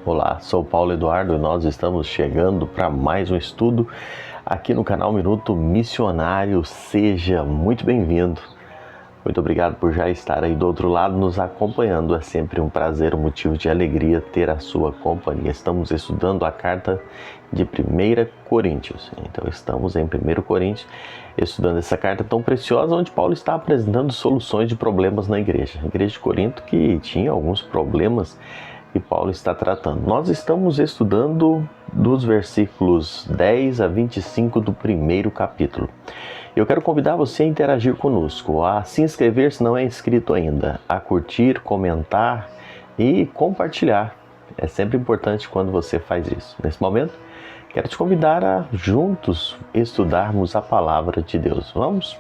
Olá, sou Paulo Eduardo e nós estamos chegando para mais um estudo aqui no canal Minuto Missionário. Seja muito bem-vindo. Muito obrigado por já estar aí do outro lado nos acompanhando. É sempre um prazer, um motivo de alegria ter a sua companhia. Estamos estudando a carta de 1 Coríntios. Então estamos em 1 Coríntios estudando essa carta tão preciosa onde Paulo está apresentando soluções de problemas na igreja. A igreja de Corinto que tinha alguns problemas que Paulo está tratando. Nós estamos estudando dos versículos 10 a 25 do primeiro capítulo. Eu quero convidar você a interagir conosco, a se inscrever se não é inscrito ainda, a curtir, comentar e compartilhar. É sempre importante quando você faz isso. Nesse momento, quero te convidar a juntos estudarmos a palavra de Deus. Vamos?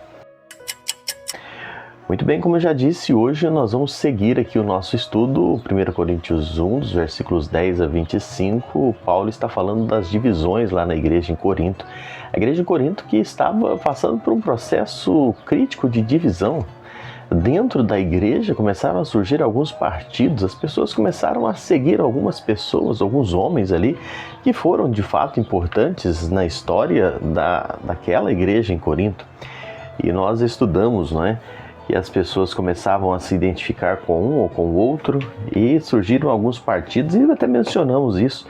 Muito bem, como eu já disse, hoje nós vamos seguir aqui o nosso estudo, 1 Coríntios 1, dos versículos 10 a 25. Paulo está falando das divisões lá na igreja em Corinto. A igreja em Corinto que estava passando por um processo crítico de divisão. Dentro da igreja começaram a surgir alguns partidos, as pessoas começaram a seguir algumas pessoas, alguns homens ali, que foram de fato importantes na história daquela igreja em Corinto. E nós estudamos, não é? Que as pessoas começavam a se identificar com um ou com o outro e surgiram alguns partidos, e até mencionamos isso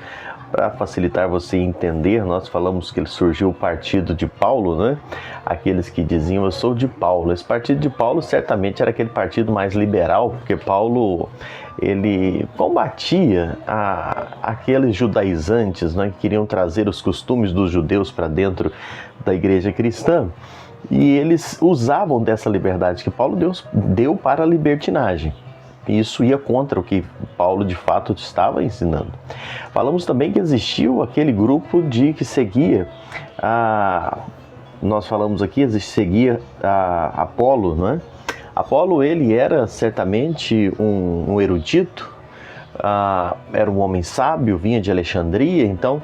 para facilitar você entender. Nós falamos que surgiu o partido de Paulo, né? Aqueles que diziam eu sou de Paulo. Esse partido de Paulo certamente era aquele partido mais liberal, porque Paulo ele combatia aqueles judaizantes, né, que queriam trazer os costumes dos judeus para dentro da igreja cristã. E eles usavam dessa liberdade que Paulo deu para a libertinagem. Isso ia contra o que Paulo de fato estava ensinando. Falamos também que existiu aquele grupo que seguia nós falamos aqui, seguia Apolo, não é? Apolo, ele era certamente um erudito, era um homem sábio, vinha de Alexandria, então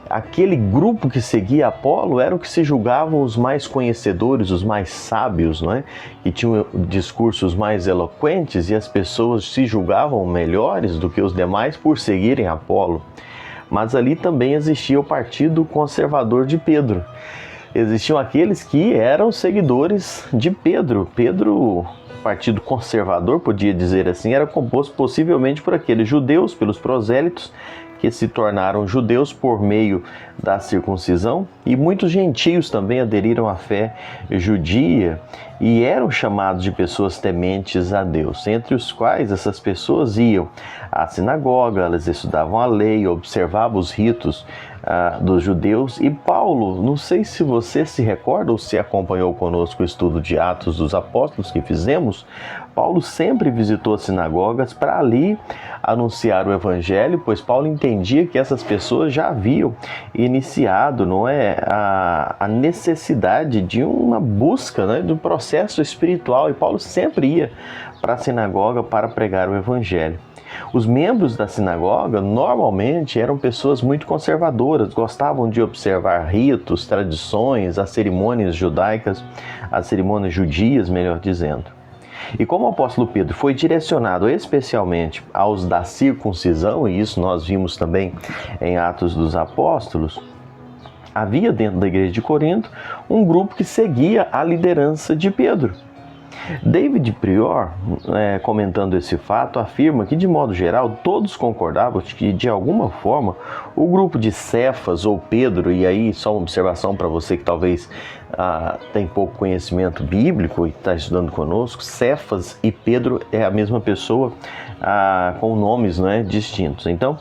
aquele grupo que seguia Apolo era o que se julgavam os mais conhecedores, os mais sábios, não é? Que tinham discursos mais eloquentes, e as pessoas se julgavam melhores do que os demais por seguirem Apolo. Mas ali também existia o partido conservador de Pedro. Existiam aqueles que eram seguidores de Pedro. Pedro, partido conservador, podia dizer assim, era composto possivelmente por aqueles judeus, pelos prosélitos, que se tornaram judeus por meio da circuncisão, e muitos gentios também aderiram à fé judia e eram chamados de pessoas tementes a Deus, entre os quais essas pessoas iam à sinagoga, elas estudavam a lei, observavam os ritos dos judeus. E Paulo, não sei se você se recorda ou se acompanhou conosco o estudo de Atos dos Apóstolos que fizemos, Paulo sempre visitou as sinagogas para ali anunciar o evangelho, pois Paulo entendia que essas pessoas já haviam iniciado, não é, a necessidade de uma busca, né, de um processo espiritual, e Paulo sempre ia para a sinagoga para pregar o evangelho. Os membros da sinagoga normalmente eram pessoas muito conservadoras, gostavam de observar ritos, tradições, as cerimônias judaicas, as cerimônias judias, melhor dizendo. E como o apóstolo Pedro foi direcionado especialmente aos da circuncisão, e isso nós vimos também em Atos dos Apóstolos, havia dentro da igreja de Corinto um grupo que seguia a liderança de Pedro. David Prior, comentando esse fato, afirma que, de modo geral, todos concordavam que, de alguma forma, o grupo de Cefas ou Pedro, e aí só uma observação para você que talvez tem pouco conhecimento bíblico e está estudando conosco, Cefas e Pedro é a mesma pessoa, com nomes, não é, distintos. Então,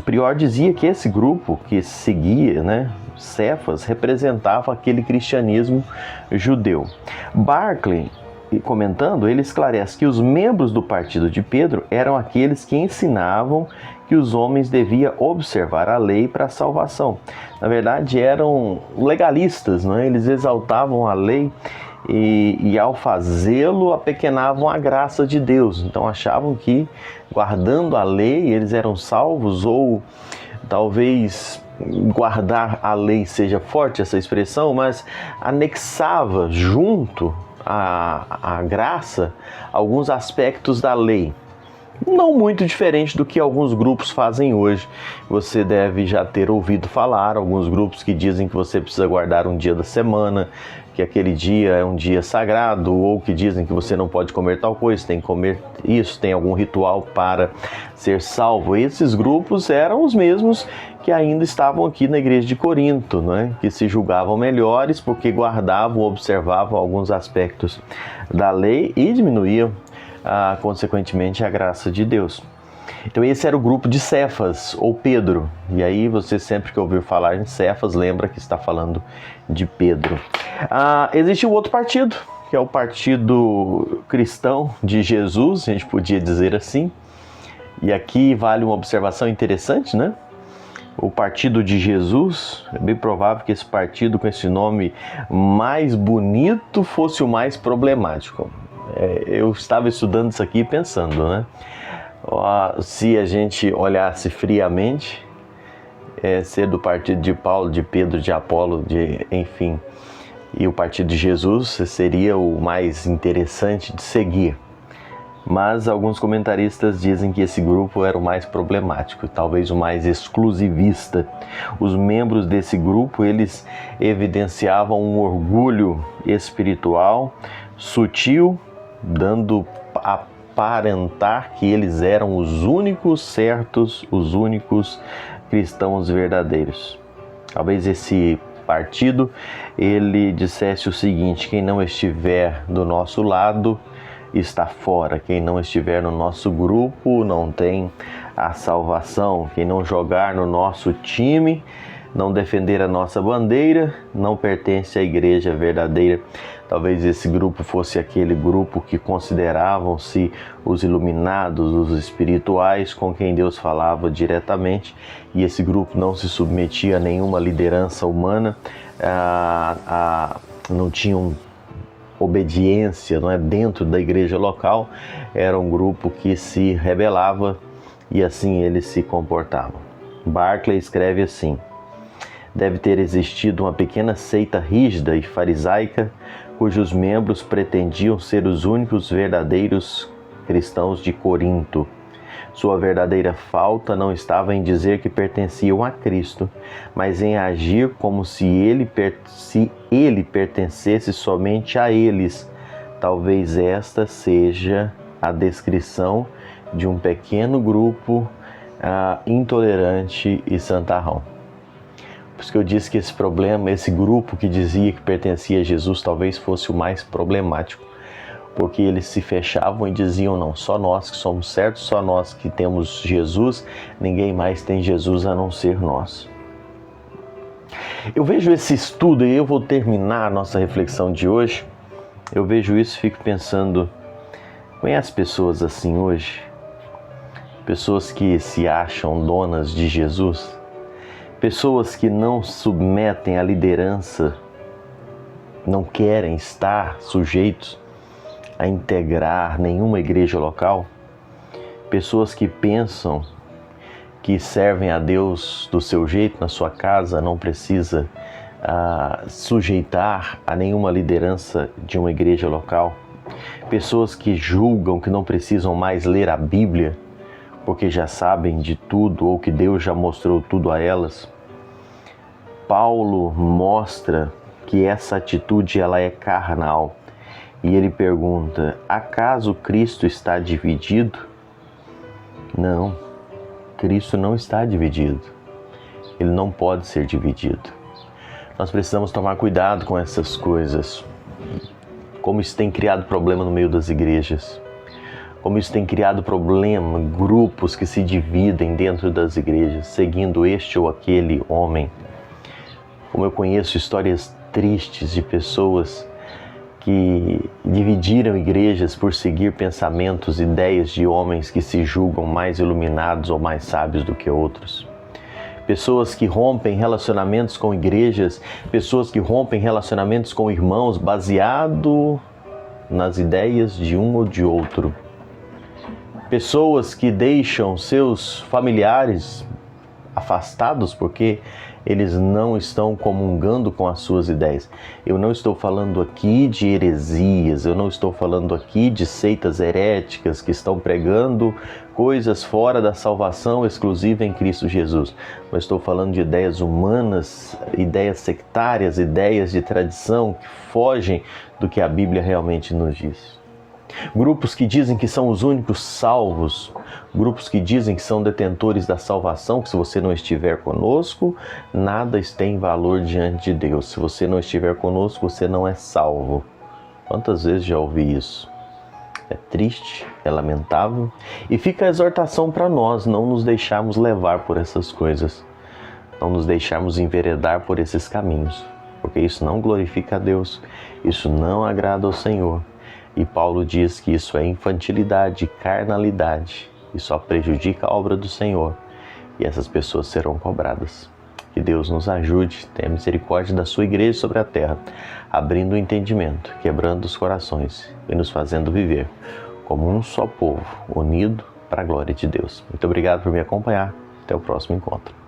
Prior dizia que esse grupo que seguia, né, Cefas, representava aquele cristianismo judeu. Barclay, comentando, ele esclarece que os membros do partido de Pedro eram aqueles que ensinavam que os homens deviam observar a lei para a salvação. Na verdade, eram legalistas, não é? Eles exaltavam a lei e ao fazê-lo apequenavam a graça de Deus. Então achavam que guardando a lei eles eram salvos, ou talvez guardar a lei seja forte essa expressão, mas anexava junto à graça alguns aspectos da lei. não muito diferente do que alguns grupos fazem hoje. Você deve já ter ouvido falar, alguns grupos que dizem que você precisa guardar um dia da semana, que aquele dia é um dia sagrado, ou que dizem que você não pode comer tal coisa, tem que comer isso, tem algum ritual para ser salvo. Esses grupos eram os mesmos que ainda estavam aqui na igreja de Corinto, né? Que se julgavam melhores porque guardavam, observavam alguns aspectos da lei e diminuíam, consequentemente, a graça de Deus. Então esse era o grupo de Cefas, ou Pedro. E aí você sempre que ouvir falar em Cefas, lembra que está falando de Pedro. Existe um outro partido, que é o Partido Cristão de Jesus, a gente podia dizer assim. E aqui vale uma observação interessante, né? O Partido de Jesus, é bem provável que esse partido com esse nome mais bonito fosse o mais problemático. Eu estava estudando isso aqui pensando, né? Se a gente olhasse friamente, ser do partido de Paulo, de Pedro, de Apolo, enfim, e o partido de Jesus seria o mais interessante de seguir. Mas alguns comentaristas dizem que esse grupo era o mais problemático, talvez o mais exclusivista. Os membros desse grupo, eles evidenciavam um orgulho espiritual sutil, dando a aparentar que eles eram os únicos certos, os únicos cristãos verdadeiros. Talvez esse partido, ele dissesse o seguinte: quem não estiver do nosso lado está fora, quem não estiver no nosso grupo não tem a salvação, quem não jogar no nosso time, não defender a nossa bandeira, não pertence à igreja verdadeira. Talvez esse grupo fosse aquele grupo que consideravam-se os iluminados, os espirituais, com quem Deus falava diretamente, e esse grupo não se submetia a nenhuma liderança humana, não tinham obediência, não é, dentro da igreja local. Era um grupo que se rebelava e assim eles se comportavam. Barclay escreve assim: deve ter existido uma pequena seita rígida e farisaica cujos membros pretendiam ser os únicos verdadeiros cristãos de Corinto. Sua verdadeira falta não estava em dizer que pertenciam a Cristo, mas em agir como se ele pertencesse somente a eles. Talvez esta seja a descrição de um pequeno grupo intolerante e santarrão. Por isso que eu disse que esse problema, esse grupo que dizia que pertencia a Jesus, talvez fosse o mais problemático, porque eles se fechavam e diziam: não, só nós que somos certos, só nós que temos Jesus, ninguém mais tem Jesus a não ser nós. Eu vejo esse estudo, e eu vou terminar a nossa reflexão de hoje, eu vejo isso e fico pensando: conhece pessoas assim hoje? Pessoas que se acham donas de Jesus? Pessoas que não submetem à liderança, não querem estar sujeitos a integrar nenhuma igreja local? Pessoas que pensam que servem a Deus do seu jeito, na sua casa, não precisa sujeitar a nenhuma liderança de uma igreja local? Pessoas que julgam que não precisam mais ler a Bíblia porque já sabem de tudo ou que Deus já mostrou tudo a elas? Paulo mostra que essa atitude ela é carnal. E ele pergunta: acaso Cristo está dividido? Não, Cristo não está dividido. Ele não pode ser dividido. Nós precisamos tomar cuidado com essas coisas. Como isso tem criado problema no meio das igrejas. Como isso tem criado problema, grupos que se dividem dentro das igrejas, seguindo este ou aquele homem. Como eu conheço histórias tristes de pessoas que dividiram igrejas por seguir pensamentos, ideias de homens que se julgam mais iluminados ou mais sábios do que outros. Pessoas que rompem relacionamentos com igrejas, pessoas que rompem relacionamentos com irmãos baseado nas ideias de um ou de outro. Pessoas que deixam seus familiares afastados porque eles não estão comungando com as suas ideias. Eu não estou falando aqui de heresias, eu não estou falando aqui de seitas heréticas que estão pregando coisas fora da salvação exclusiva em Cristo Jesus. Mas estou falando de ideias humanas, ideias sectárias, ideias de tradição que fogem do que a Bíblia realmente nos diz. Grupos que dizem que são os únicos salvos, grupos que dizem que são detentores da salvação, que se você não estiver conosco, nada tem valor diante de Deus. Se você não estiver conosco, você não é salvo. Quantas vezes já ouvi isso? É triste, é lamentável. E fica a exortação para nós não nos deixarmos levar por essas coisas, não nos deixarmos enveredar por esses caminhos, porque isso não glorifica a Deus, isso não agrada ao Senhor. E Paulo diz que isso é infantilidade, carnalidade, e só prejudica a obra do Senhor. E essas pessoas serão cobradas. Que Deus nos ajude, tenha misericórdia da sua igreja sobre a terra, abrindo o entendimento, quebrando os corações e nos fazendo viver como um só povo, unido para a glória de Deus. Muito obrigado por me acompanhar. Até o próximo encontro.